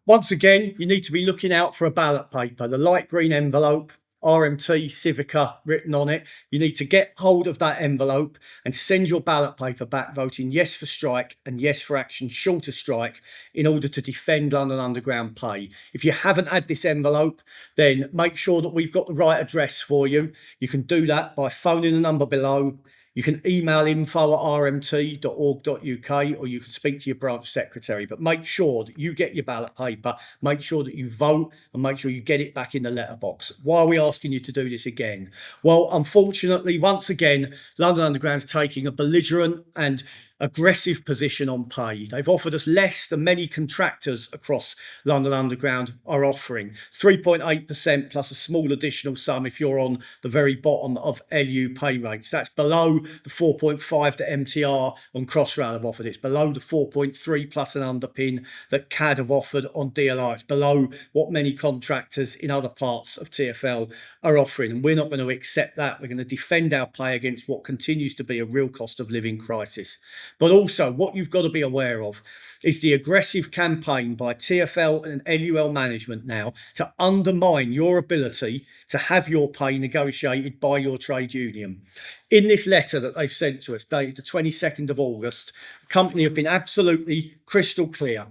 Once again, you need to be looking out for a ballot paper, the light green envelope, RMT Civica written on it. You need to get hold of that envelope and send your ballot paper back voting yes for strike and yes for action short of strike in order to defend London Underground pay. If you haven't had this envelope, then make sure that we've got the right address for you. You can do that by phoning the number below. You can email info@rmt.org.uk, or you can speak to your branch secretary. But make sure that you get your ballot paper, make sure that you vote, and make sure you get it back in the letterbox. Why are we asking you to do this again? Well, unfortunately, once again, London Underground's taking a belligerent and aggressive position on pay. They've offered us less than many contractors across London Underground are offering. 3.8% plus a small additional sum if you're on the very bottom of LU pay rates. That's below the 4.5 that MTR on Crossrail have offered. It's below the 4.3 plus an underpin that CAD have offered on DLR. It's below what many contractors in other parts of TfL are offering. And we're not going to accept that. We're going to defend our pay against what continues to be a real cost of living crisis. But also, what you've got to be aware of is the aggressive campaign by TfL and LUL management now to undermine your ability to have your pay negotiated by your trade union. In this letter that they've sent to us, dated the 22nd of August, the company have been absolutely crystal clear.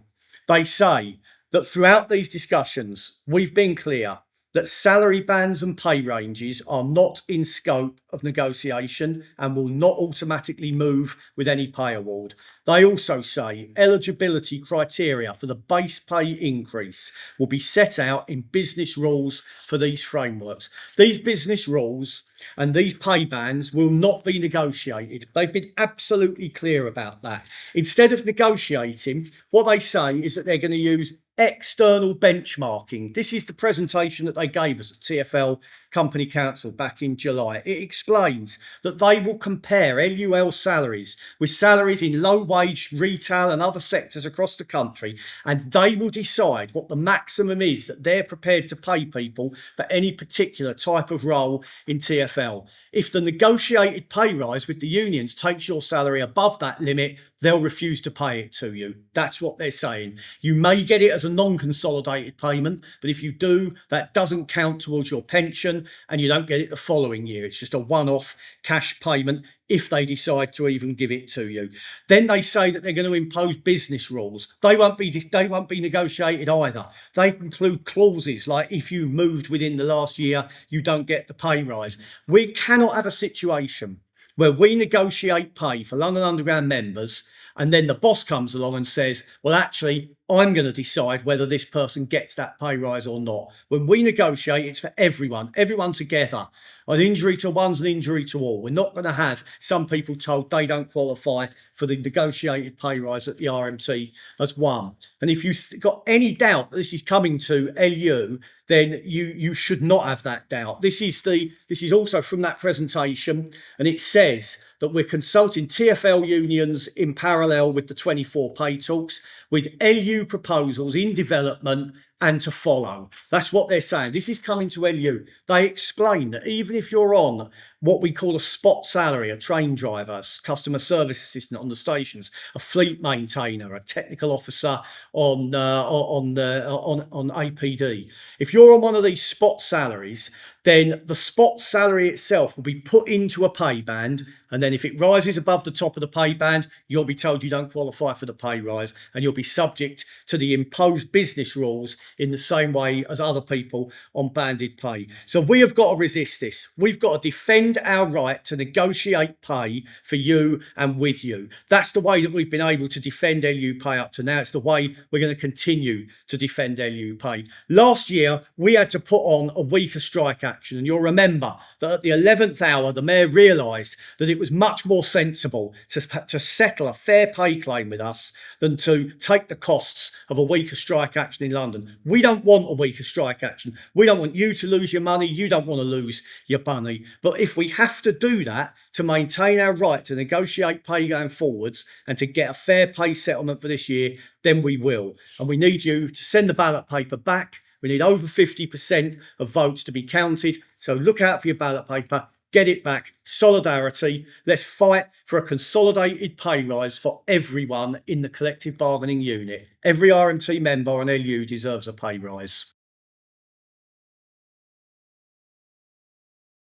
They say that throughout these discussions, we've been clear that salary bands and pay ranges are not in scope of negotiation and will not automatically move with any pay award. They also say eligibility criteria for the base pay increase will be set out in business rules for these frameworks. These business rules and these pay bands will not be negotiated. They've been absolutely clear about that. Instead of negotiating, what they say is that they're going to use external benchmarking. This is the presentation that they gave us at TfL Company Council back in July. It explains that they will compare LUL salaries with salaries in low wage retail and other sectors across the country, and they will decide what the maximum is that they're prepared to pay people for any particular type of role in TfL. If the negotiated pay rise with the unions takes your salary above that limit, they'll refuse to pay it to you. That's what they're saying. You may get it as a non-consolidated payment, but if you do, that doesn't count towards your pension and you don't get it the following year. It's just a one-off cash payment if they decide to even give it to you. Then they say that they're going to impose business rules. They won't be negotiated either. They include clauses like if you moved within the last year, you don't get the pay rise. We cannot have a situation where we negotiate pay for London Underground members and then the boss comes along and says, well, actually, I'm going to decide whether this person gets that pay rise or not. When we negotiate, it's for everyone together. An injury to one's an injury to all. We're not going to have some people told they don't qualify for the negotiated pay rise that the RMT has won. And if you've got any doubt that this is coming to LU, then you should not have that doubt. This is also from that presentation, and it says that we're consulting TfL unions in parallel with the 24 pay talks, with LU proposals in development and to follow. That's what they're saying. This is coming to LU. They explain that even if you're on what we call a spot salary, a train driver, customer service assistant on the stations, a fleet maintainer, a technical officer on APD. If you're on one of these spot salaries, then the spot salary itself will be put into a pay band, and then if it rises above the top of the pay band, you'll be told you don't qualify for the pay rise, and you'll be subject to the imposed business rules in the same way as other people on banded pay. So we have got to resist this. We've got to defend our right to negotiate pay for you and with you. That's the way that we've been able to defend LU pay up to now. It's the way we're going to continue to defend LU pay. Last year, we had to put on a weaker strike action, and you'll remember that at the 11th hour, the Mayor realised that it was much more sensible to settle a fair pay claim with us than to take the costs of a weaker strike action in London. We don't want a weaker strike action. We don't want you to lose your money. You don't want to lose your money. But if we have to do that to maintain our right to negotiate pay going forwards and to get a fair pay settlement for this year, then we will. And we need you to send the ballot paper back. We need over 50% of votes to be counted. So look out for your ballot paper. get it back. Solidarity. Let's fight for a consolidated pay rise for everyone in the collective bargaining unit. Every RMT member and LU deserves a pay rise.